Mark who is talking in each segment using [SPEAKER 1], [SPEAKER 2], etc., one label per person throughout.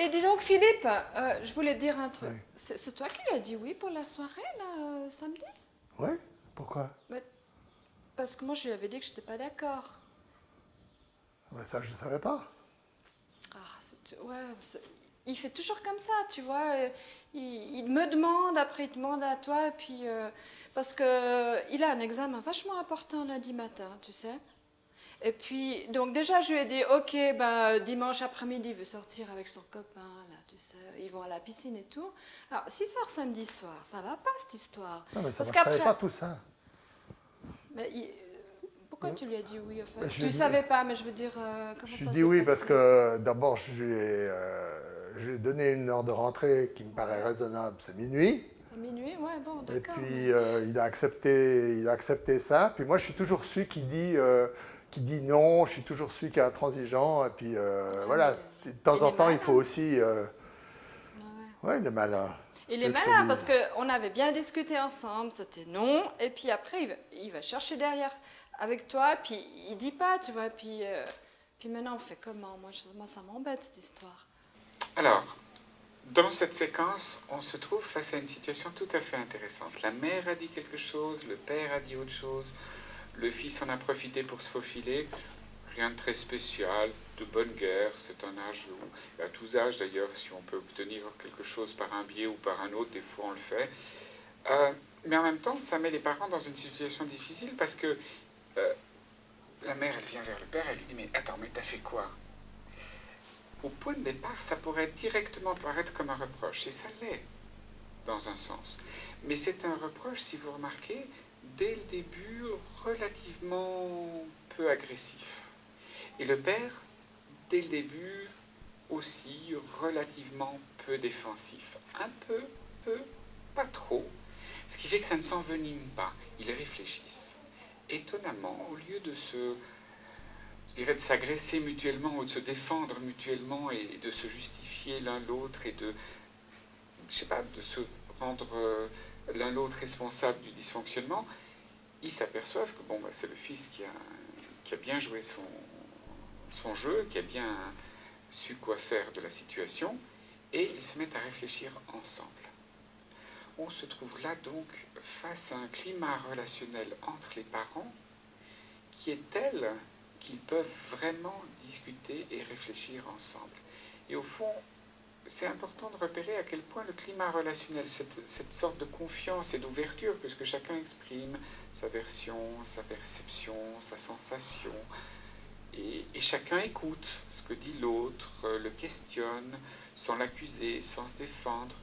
[SPEAKER 1] Et dis donc, Philippe, je voulais te dire un truc.
[SPEAKER 2] Oui.
[SPEAKER 1] C'est toi qui lui as dit oui pour la soirée, là, samedi?
[SPEAKER 2] Ouais? Pourquoi?
[SPEAKER 1] Mais- Parce que moi, je lui avais dit que j'étais pas d'accord.
[SPEAKER 2] Ben, ça, je ne savais pas.
[SPEAKER 1] Ah, ouais, il fait toujours comme ça, tu vois. Il me demande, après il demande à toi, et puis parce que il a un examen vachement important lundi matin, tu sais. Et puis, donc déjà, je lui ai dit, ok, bah, dimanche après-midi, il veut sortir avec son copain, là, tu sais, ils vont à la piscine et tout. Alors, s'il sort samedi soir, ça va pas, cette histoire.
[SPEAKER 2] Non, mais ça
[SPEAKER 1] Parce
[SPEAKER 2] va, je ne savais
[SPEAKER 1] qu'après,
[SPEAKER 2] pas tout ça.
[SPEAKER 1] mais pourquoi tu lui as dit oui, enfin,
[SPEAKER 2] Ben, je lui
[SPEAKER 1] tu
[SPEAKER 2] ai dit,
[SPEAKER 1] savais pas, mais je veux dire,
[SPEAKER 2] je
[SPEAKER 1] comment
[SPEAKER 2] lui ai
[SPEAKER 1] ça
[SPEAKER 2] dit
[SPEAKER 1] s'est
[SPEAKER 2] oui
[SPEAKER 1] passé?
[SPEAKER 2] parce que d'abord, je lui ai donné une heure de rentrée qui me paraît
[SPEAKER 1] Ouais.
[SPEAKER 2] raisonnable, c'est minuit.
[SPEAKER 1] À minuit, ouais, bon,
[SPEAKER 2] Et
[SPEAKER 1] d'accord, mais...
[SPEAKER 2] puis, il a accepté ça. Puis moi, je suis toujours celui qui dit non, je suis toujours celui qui est intransigeant. Et puis,
[SPEAKER 1] Ouais, mais
[SPEAKER 2] voilà, de temps
[SPEAKER 1] il
[SPEAKER 2] en
[SPEAKER 1] est
[SPEAKER 2] temps, il faut
[SPEAKER 1] malin.
[SPEAKER 2] aussi...
[SPEAKER 1] Ouais, ouais.
[SPEAKER 2] ouais, il est malin.
[SPEAKER 1] Il
[SPEAKER 2] Tu
[SPEAKER 1] est
[SPEAKER 2] veux que je te
[SPEAKER 1] malin parce
[SPEAKER 2] dise?
[SPEAKER 1] qu'on avait bien discuté ensemble, c'était non, et puis après il va chercher derrière avec toi, puis il dit pas, tu vois, puis maintenant on fait comment? Moi ça m'embête cette histoire.
[SPEAKER 3] Alors, dans cette séquence, on se trouve face à une situation tout à fait intéressante. La mère a dit quelque chose, le père a dit autre chose, le fils en a profité pour se faufiler. Rien de très spécial, de bonne guerre, c'est un âge où, à tous âges d'ailleurs, si on peut obtenir quelque chose par un biais ou par un autre, des fois on le fait. Mais en même temps, ça met les parents dans une situation difficile parce que la mère, elle vient vers le père, elle lui dit, mais attends, mais t'as fait quoi? Au point de départ, ça pourrait directement paraître comme un reproche, et ça l'est, dans un sens. Mais c'est un reproche, si vous remarquez, dès le début, relativement peu agressif. Et le père, dès le début, aussi relativement peu défensif. Un peu, pas trop. Ce qui fait que ça ne s'envenime pas. Ils réfléchissent. Étonnamment, au lieu de je dirais, de s'agresser mutuellement ou de se défendre mutuellement et de se justifier l'un l'autre et je sais pas, de se rendre l'un l'autre responsable du dysfonctionnement, ils s'aperçoivent que bon, bah, c'est le fils qui a bien joué son jeu, qui a bien su quoi faire de la situation, et ils se mettent à réfléchir ensemble. On se trouve là donc face à un climat relationnel entre les parents qui est tel qu'ils peuvent vraiment discuter et réfléchir ensemble. Et au fond, c'est important de repérer à quel point le climat relationnel, cette sorte de confiance et d'ouverture, puisque chacun exprime sa version, sa perception, sa sensation, et chacun écoute ce que dit l'autre, le questionne, sans l'accuser, sans se défendre.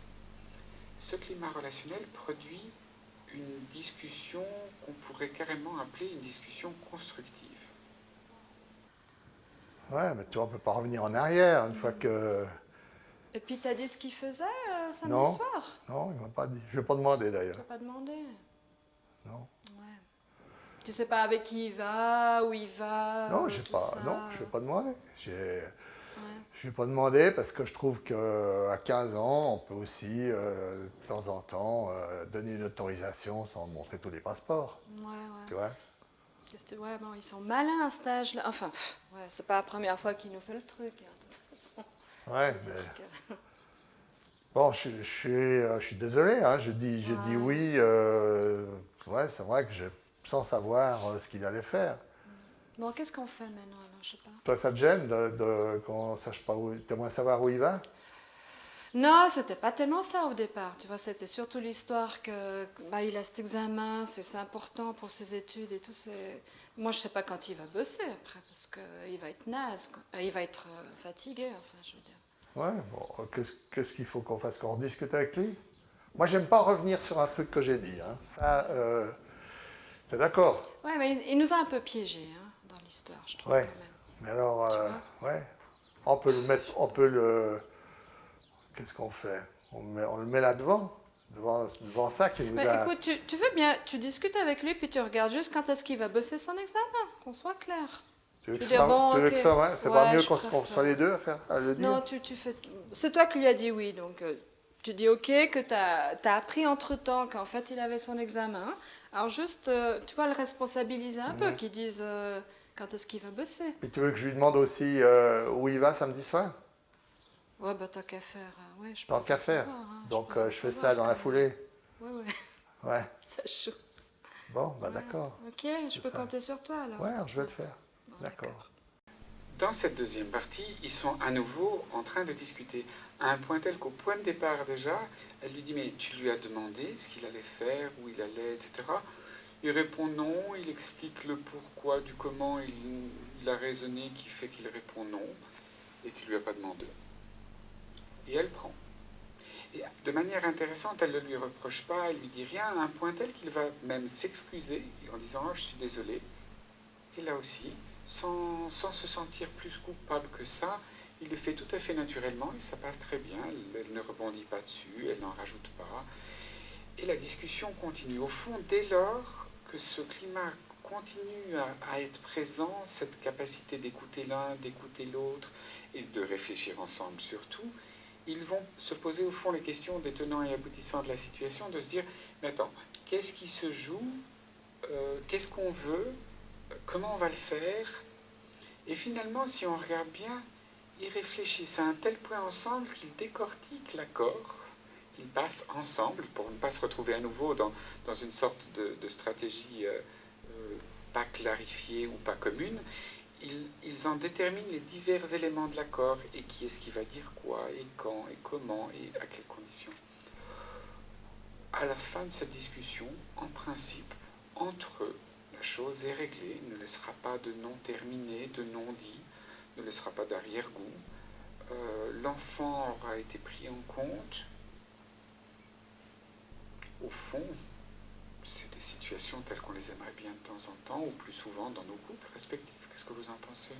[SPEAKER 3] Ce climat relationnel produit une discussion qu'on pourrait carrément appeler une discussion constructive.
[SPEAKER 2] Ouais, mais toi, on ne peut pas revenir en arrière une fois que...
[SPEAKER 1] Et puis t'as dit ce qu'il faisait samedi
[SPEAKER 2] Non,
[SPEAKER 1] soir?
[SPEAKER 2] non, il m'a pas dit. Je ne vais pas demander
[SPEAKER 1] Tu
[SPEAKER 2] d'ailleurs.
[SPEAKER 1] n'as pas demandé?
[SPEAKER 2] Non,
[SPEAKER 1] Ouais. Tu sais pas avec qui il va, où il va,
[SPEAKER 2] non, je
[SPEAKER 1] tout ça?
[SPEAKER 2] ne vais pas demander.
[SPEAKER 1] Ouais.
[SPEAKER 2] Je vais pas demander parce que je trouve qu'à 15 ans, on peut aussi, de temps en temps, donner une autorisation sans montrer tous les passeports.
[SPEAKER 1] Ouais,
[SPEAKER 2] Tu
[SPEAKER 1] ouais.
[SPEAKER 2] vois?
[SPEAKER 1] Ouais, bon, ils sont malins à cet âge-là. Enfin, ouais, c'est pas la première fois qu'il nous fait le truc, hein, de toute façon.
[SPEAKER 2] Ouais,
[SPEAKER 1] Je veux
[SPEAKER 2] mais
[SPEAKER 1] dire que...
[SPEAKER 2] bon, je suis désolé, hein, j'ai dit
[SPEAKER 1] Ouais.
[SPEAKER 2] oui. Ouais, c'est vrai que sans savoir ce qu'il allait faire.
[SPEAKER 1] Bon, qu'est-ce qu'on fait maintenant, alors, je sais pas.
[SPEAKER 2] Toi, ça te gêne qu'on ne sache pas où, t'aimerais savoir où il va?
[SPEAKER 1] Non, c'était pas tellement ça au départ, tu vois, c'était surtout l'histoire bah, il a cet examen, c'est important pour ses études et tout. Moi, je sais pas quand il va bosser après, parce qu'il va être naze, quoi. Il va être fatigué, enfin, je veux dire.
[SPEAKER 2] Ouais, bon, qu'est-ce qu'il faut qu'on fasse? Qu'on rediscute avec lui? Moi, j'aime pas revenir sur un truc que j'ai dit. Hein. Ça, t'es d'accord?
[SPEAKER 1] Ouais, mais il nous a un peu piégés, hein, dans l'histoire, je trouve
[SPEAKER 2] Ouais.
[SPEAKER 1] quand même.
[SPEAKER 2] Mais alors,
[SPEAKER 1] Tu vois?
[SPEAKER 2] ouais. On peut le mettre, on peut le. Qu'est-ce qu'on fait? On le met là devant ça qui nous
[SPEAKER 1] Mais
[SPEAKER 2] a.
[SPEAKER 1] écoute, tu veux bien, tu discutes avec lui, puis tu regardes juste quand est-ce qu'il va bosser son examen, qu'on soit clair.
[SPEAKER 2] Tu veux
[SPEAKER 1] Je
[SPEAKER 2] que
[SPEAKER 1] veux dire, bon,
[SPEAKER 2] tu veux
[SPEAKER 1] ok,
[SPEAKER 2] que ça, ouais, c'est pas
[SPEAKER 1] ouais,
[SPEAKER 2] mieux
[SPEAKER 1] je
[SPEAKER 2] qu'on soit les
[SPEAKER 1] préfère.
[SPEAKER 2] deux à le dire?
[SPEAKER 1] Non, tu fais. C'est toi qui lui as dit oui, donc tu dis ok, que tu as appris entre-temps qu'en fait il avait son examen. Alors juste, tu vas le responsabiliser un peu, qu'il dise quand est-ce qu'il va bosser.
[SPEAKER 2] Et tu veux que je lui demande aussi où il va samedi soir?
[SPEAKER 1] Ouais, bah tant qu'à faire, ouais, je peux
[SPEAKER 2] Tant qu'à
[SPEAKER 1] faire
[SPEAKER 2] faire.
[SPEAKER 1] savoir, hein,
[SPEAKER 2] Donc
[SPEAKER 1] peux
[SPEAKER 2] je fais
[SPEAKER 1] faire
[SPEAKER 2] ça dans la
[SPEAKER 1] savoir,
[SPEAKER 2] foulée.
[SPEAKER 1] quand même. Ouais,
[SPEAKER 2] Ouais.
[SPEAKER 1] ça chaud.
[SPEAKER 2] Bon, bah
[SPEAKER 1] Ouais.
[SPEAKER 2] d'accord.
[SPEAKER 1] Ok, je
[SPEAKER 2] C'est
[SPEAKER 1] peux
[SPEAKER 2] ça.
[SPEAKER 1] compter sur toi alors.
[SPEAKER 2] Ouais, alors je vais le faire.
[SPEAKER 1] Bon,
[SPEAKER 2] D'accord.
[SPEAKER 3] Dans cette deuxième partie, ils sont à nouveau en train de discuter, à un point tel qu'au point de départ déjà, elle lui dit mais tu lui as demandé ce qu'il allait faire, où il allait, etc. Il répond non, il explique le pourquoi du comment, il a raisonné qui fait qu'il répond non et qu'il ne lui a pas demandé. Et elle prend. Et de manière intéressante, elle ne lui reproche pas, elle lui dit rien, à un point tel qu'il va même s'excuser en disant oh, je suis désolé. Et là aussi, sans se sentir plus coupable que ça, il le fait tout à fait naturellement et ça passe très bien. Elle ne rebondit pas dessus, elle n'en rajoute pas. Et la discussion continue. Au fond, dès lors que ce climat continue à être présent, cette capacité d'écouter l'un, d'écouter l'autre et de réfléchir ensemble surtout, ils vont se poser au fond les questions des tenants et aboutissants de la situation, de se dire, mais attends, qu'est-ce qui se joue, qu'est-ce qu'on veut, comment on va le faire. Et finalement, si on regarde bien, ils réfléchissent à un tel point ensemble qu'ils décortiquent l'accord, qu'ils passent ensemble pour ne pas se retrouver à nouveau dans une sorte de stratégie pas clarifiée ou pas commune. Ils en déterminent les divers éléments de l'accord et qui est-ce qui va dire quoi et quand et comment et à quelles conditions. À la fin de cette discussion, en principe, entre eux, la chose est réglée, ne laissera pas de non terminé, de non dit, ne laissera pas d'arrière-goût. L'enfant aura été pris en compte. Au fond, c'est des situations telles qu'on les aimerait bien de temps en temps, ou plus souvent dans nos couples respectifs. Qu'est-ce que vous en pensez ?